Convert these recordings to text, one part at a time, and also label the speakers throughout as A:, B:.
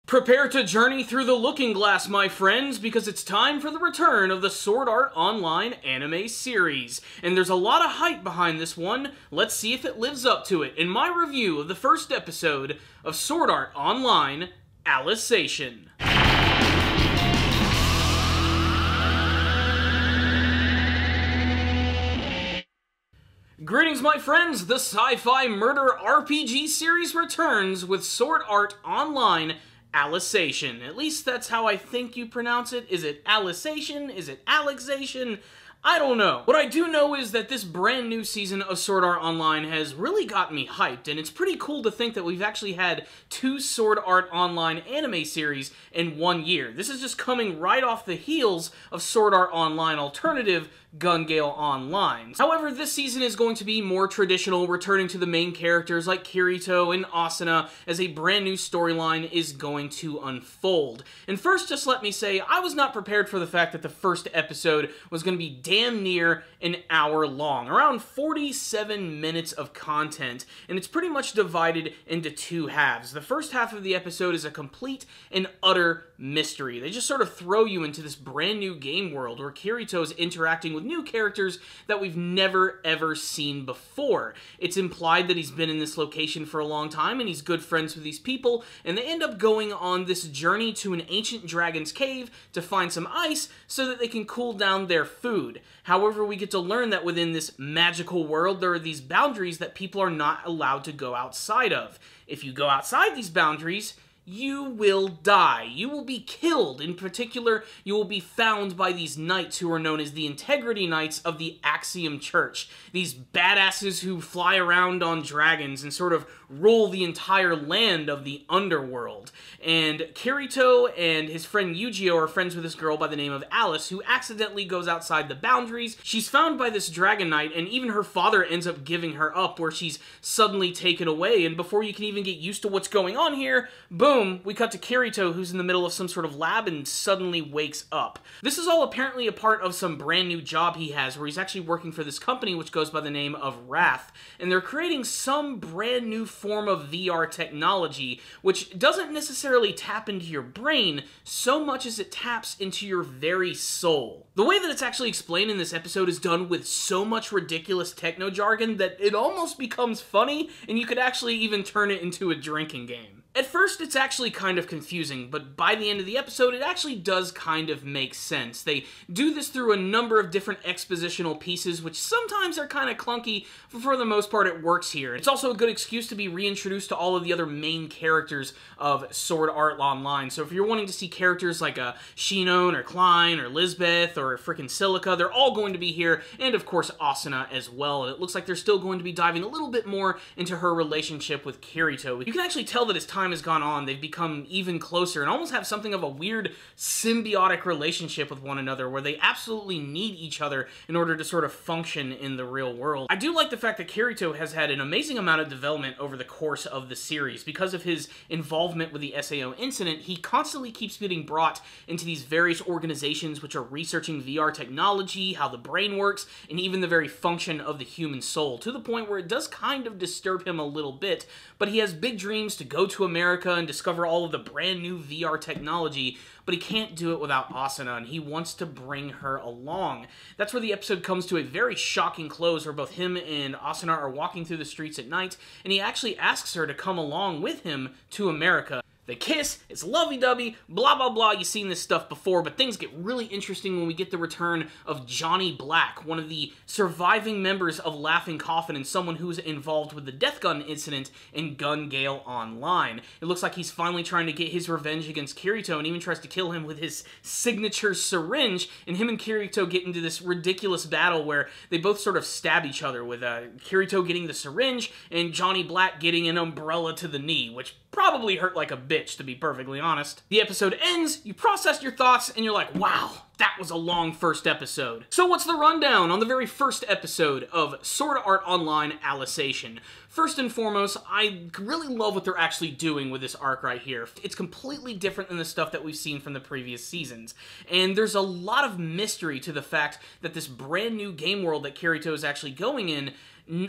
A: Prepare to journey through the looking glass, my friends, because it's time for the return of the Sword Art Online anime series. And there's a lot of hype behind this one. Let's see if it lives up to it in my review of the first episode of Sword Art Online Alicization. Greetings, my friends! The sci-fi murder RPG series returns with Sword Art Online Alicization. At least that's how I think you pronounce it. Is it Alicization? Is it Alicization? I don't know. What I do know is that this brand new season of Sword Art Online has really got me hyped, and it's pretty cool to think that we've actually had two Sword Art Online anime series in 1 year. This is just coming right off the heels of Sword Art Online Alternative Gun Gale Online. However, this season is going to be more traditional, returning to the main characters like Kirito and Asuna as a brand new storyline is going to unfold. And first, just let me say, I was not prepared for the fact that the first episode was going to be damn near an hour long, around 47 minutes of content, and it's pretty much divided into two halves. The first half of the episode is a complete and utter mystery. They just sort of throw you into this brand new game world where Kirito is interacting with new characters that we've never ever seen before. It's implied that he's been in this location for a long time and he's good friends with these people, and they end up going on this journey to an ancient dragon's cave to find some ice so that they can cool down their food. However, we get to learn that within this magical world there are these boundaries that people are not allowed to go outside of. If you go outside these boundaries, you will die. You will be killed. In particular, you will be found by these knights who are known as the Integrity Knights of the Axiom Church. These badasses who fly around on dragons and sort of rule the entire land of the Underworld. And Kirito and his friend Yujiro are friends with this girl by the name of Alice, who accidentally goes outside the boundaries. She's found by this dragon knight, and even her father ends up giving her up, where she's suddenly taken away, and before you can even get used to what's going on here, boom, we cut to Kirito, who's in the middle of some sort of lab and suddenly wakes up. This is all apparently a part of some brand new job he has, where he's actually working for this company which goes by the name of Wrath, and they're creating some brand new form of VR technology, which doesn't necessarily tap into your brain so much as it taps into your very soul. The way that it's actually explained in this episode is done with so much ridiculous techno jargon that it almost becomes funny, and you could actually even turn it into a drinking game. At first, it's actually kind of confusing, but by the end of the episode, it actually does kind of make sense. They do this through a number of different expositional pieces, which sometimes are kind of clunky, but for the most part, it works here. It's also a good excuse to be reintroduced to all of the other main characters of Sword Art Online. So if you're wanting to see characters like Shinon, or Klein, or Lisbeth, or frickin' Silica, they're all going to be here, and of course, Asuna as well. And it looks like they're still going to be diving a little bit more into her relationship with Kirito. You can actually tell that as time has gone on, they've become even closer and almost have something of a weird symbiotic relationship with one another where they absolutely need each other in order to sort of function in the real world. I do like the fact that Kirito has had an amazing amount of development over the course of the series. Because of his involvement with the SAO incident, he constantly keeps getting brought into these various organizations which are researching VR technology, how the brain works, and even the very function of the human soul, to the point where it does kind of disturb him a little bit, but he has big dreams to go to America and discover all of the brand new VR technology, but he can't do it without Asuna, and he wants to bring her along. That's where the episode comes to a very shocking close, where both him and Asuna are walking through the streets at night, and he actually asks her to come along with him to America. They kiss, it's lovey-dovey, blah blah blah, you've seen this stuff before, but things get really interesting when we get the return of Johnny Black, one of the surviving members of Laughing Coffin and someone who's involved with the death gun incident in Gun Gale Online. It looks like he's finally trying to get his revenge against Kirito and even tries to kill him with his signature syringe, and him and Kirito get into this ridiculous battle where they both sort of stab each other, with Kirito getting the syringe and Johnny Black getting an umbrella to the knee, which probably hurt like a bitch, to be perfectly honest. The episode ends, you process your thoughts, and you're like, wow, that was a long first episode. So what's the rundown on the very first episode of Sword Art Online Alicization? First and foremost, I really love what they're actually doing with this arc right here. It's completely different than the stuff that we've seen from the previous seasons. And there's a lot of mystery to the fact that this brand new game world that Kirito is actually going in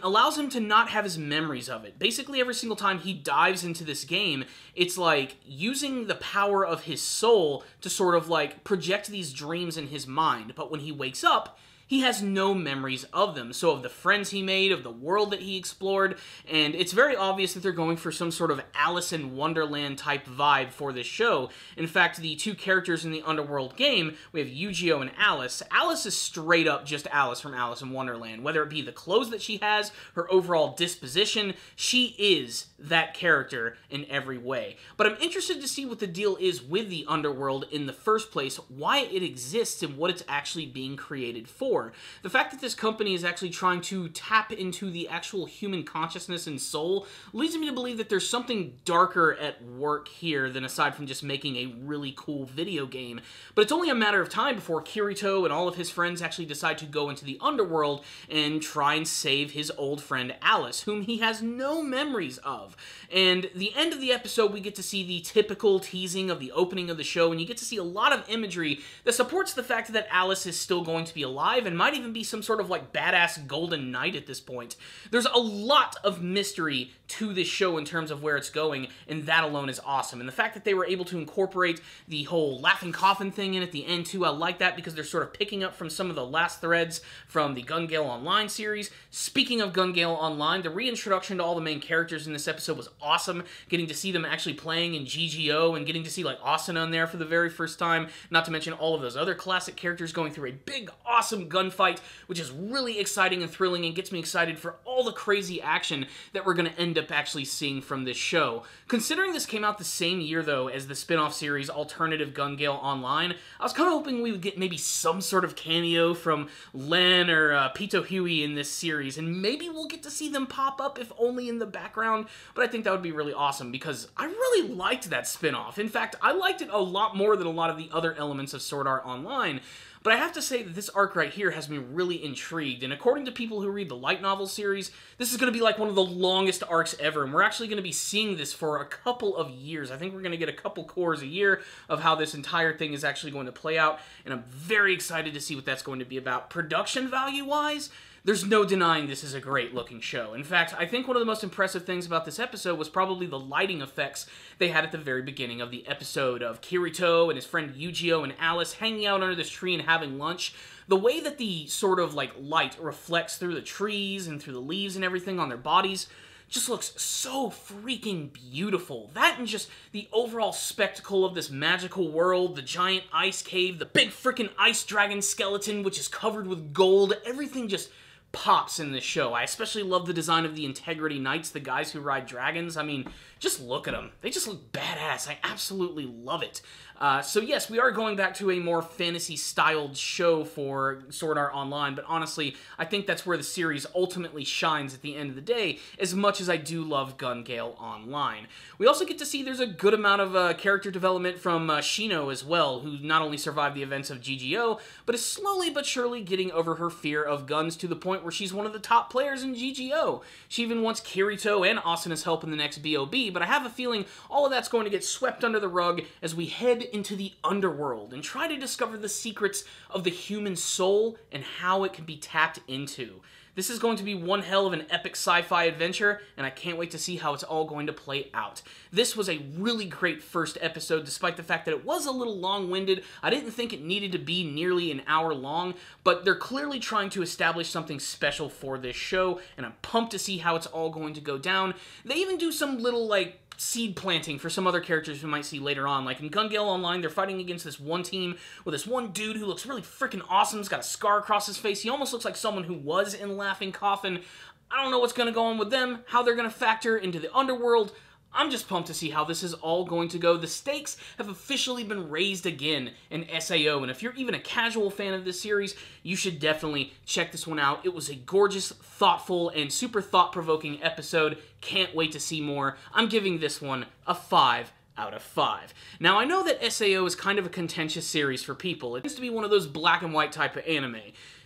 A: allows him to not have his memories of it. Basically, every single time he dives into this game, it's like using the power of his soul to sort of like project these dreams in his mind. But when he wakes up, he has no memories of them. So of the friends he made, of the world that he explored, and it's very obvious that they're going for some sort of Alice in Wonderland type vibe for this show. In fact, the two characters in the Underworld game, we have Yu-Gi-Oh! And Alice. Alice is straight up just Alice from Alice in Wonderland. Whether it be the clothes that she has, her overall disposition, she is that character in every way. But I'm interested to see what the deal is with the Underworld in the first place, why it exists, and what it's actually being created for. The fact that this company is actually trying to tap into the actual human consciousness and soul leads me to believe that there's something darker at work here than aside from just making a really cool video game. But it's only a matter of time before Kirito and all of his friends actually decide to go into the Underworld and try and save his old friend Alice, whom he has no memories of. And the end of the episode, we get to see the typical teasing of the opening of the show, and you get to see a lot of imagery that supports the fact that Alice is still going to be alive and might even be some sort of like badass golden knight at this point. There's a lot of mystery to this show in terms of where it's going, and that alone is awesome. And the fact that they were able to incorporate the whole laughing coffin thing in at the end too, I like that because they're sort of picking up from some of the last threads from the Gun Gale Online series. Speaking of Gun Gale Online, the reintroduction to all the main characters in this episode was awesome. Getting to see them actually playing in GGO and getting to see like Asuna in there for the very first time, not to mention all of those other classic characters going through a big, awesome gunfight, which is really exciting and thrilling and gets me excited for all the crazy action that we're going to end up actually seeing from this show. Considering this came out the same year, though, as the spin-off series Alternative Gun Gale Online, I was kind of hoping we would get maybe some sort of cameo from Len or Pito Huey in this series, and maybe we'll get to see them pop up, if only in the background, but I think that would be really awesome, because I really liked that spin-off. In fact, I liked it a lot more than a lot of the other elements of Sword Art Online. But I have to say that this arc right here has me really intrigued, and according to people who read the light novel series, this is going to be like one of the longest arcs ever, and we're actually going to be seeing this for a couple of years. I think we're going to get a couple cores a year of how this entire thing is actually going to play out, and I'm very excited to see what that's going to be about. Production value-wise, there's no denying this is a great-looking show. In fact, I think one of the most impressive things about this episode was probably the lighting effects they had at the very beginning of the episode of Kirito and his friend Yu-Gi-Oh! And Alice hanging out under this tree and having lunch. The way that the sort of like light reflects through the trees and through the leaves and everything on their bodies just looks so freaking beautiful. That and just the overall spectacle of this magical world, the giant ice cave, the big freaking ice dragon skeleton which is covered with gold, everything just pops in this show. I especially love the design of the Integrity Knights, the guys who ride dragons. I mean, just look at them. They just look badass. I absolutely love it. So yes, we are going back to a more fantasy-styled show for Sword Art Online, but honestly, I think that's where the series ultimately shines at the end of the day, as much as I do love Gun Gale Online. We also get to see there's a good amount of character development from Shino as well, who not only survived the events of GGO, but is slowly but surely getting over her fear of guns to the point where she's one of the top players in GGO. She even wants Kirito and Asuna's help in the next BOB, but I have a feeling all of that's going to get swept under the rug as we head into the Underworld and try to discover the secrets of the human soul and how it can be tapped into. This is going to be one hell of an epic sci-fi adventure, and I can't wait to see how it's all going to play out. This was a really great first episode, despite the fact that it was a little long-winded. I didn't think it needed to be nearly an hour long, but they're clearly trying to establish something special for this show, and I'm pumped to see how it's all going to go down. They even do some little, like, seed planting for some other characters we might see later on. Like in Gun Gale Online, they're fighting against this one team with this one dude who looks really freaking awesome. He's got a scar across his face. He almost looks like someone who was in Laughing Coffin. I don't know what's going to go on with them, how they're going to factor into the Underworld. I'm just pumped to see how this is all going to go. The stakes have officially been raised again in SAO, and if you're even a casual fan of this series, you should definitely check this one out. It was a gorgeous, thoughtful, and super thought-provoking episode. Can't wait to see more. I'm giving this one a 5 out of 5. Now, I know that SAO is kind of a contentious series for people. It tends to be one of those black and white type of anime.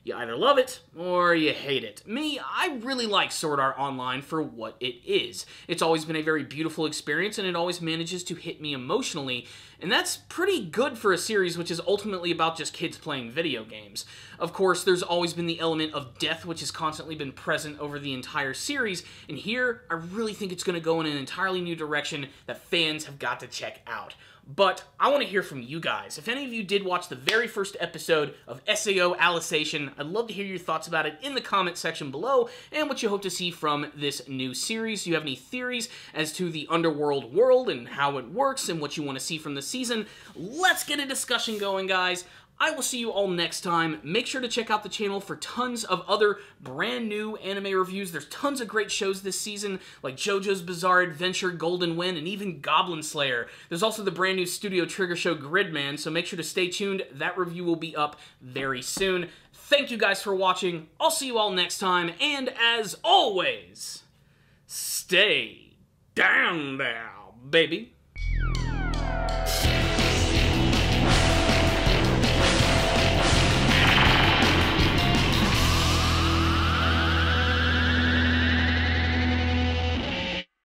A: You either love it, or you hate it. Me, I really like Sword Art Online for what it is. It's always been a very beautiful experience, and it always manages to hit me emotionally, and that's pretty good for a series which is ultimately about just kids playing video games. Of course, there's always been the element of death, which has constantly been present over the entire series, and here, I really think it's going to go in an entirely new direction that fans have got to check out. But I want to hear from you guys. If any of you did watch the very first episode of SAO Alicization, I'd love to hear your thoughts about it in the comment section below, and what you hope to see from this new series. Do you have any theories as to the Underworld world and how it works and what you want to see from the season? Let's get a discussion going, guys. I will see you all next time. Make sure to check out the channel for tons of other brand new anime reviews. There's tons of great shows this season, like JoJo's Bizarre Adventure, Golden Wind, and even Goblin Slayer. There's also the brand new Studio Trigger show Gridman, so make sure to stay tuned. That review will be up very soon. Thank you guys for watching. I'll see you all next time, and as always, stay down there, baby.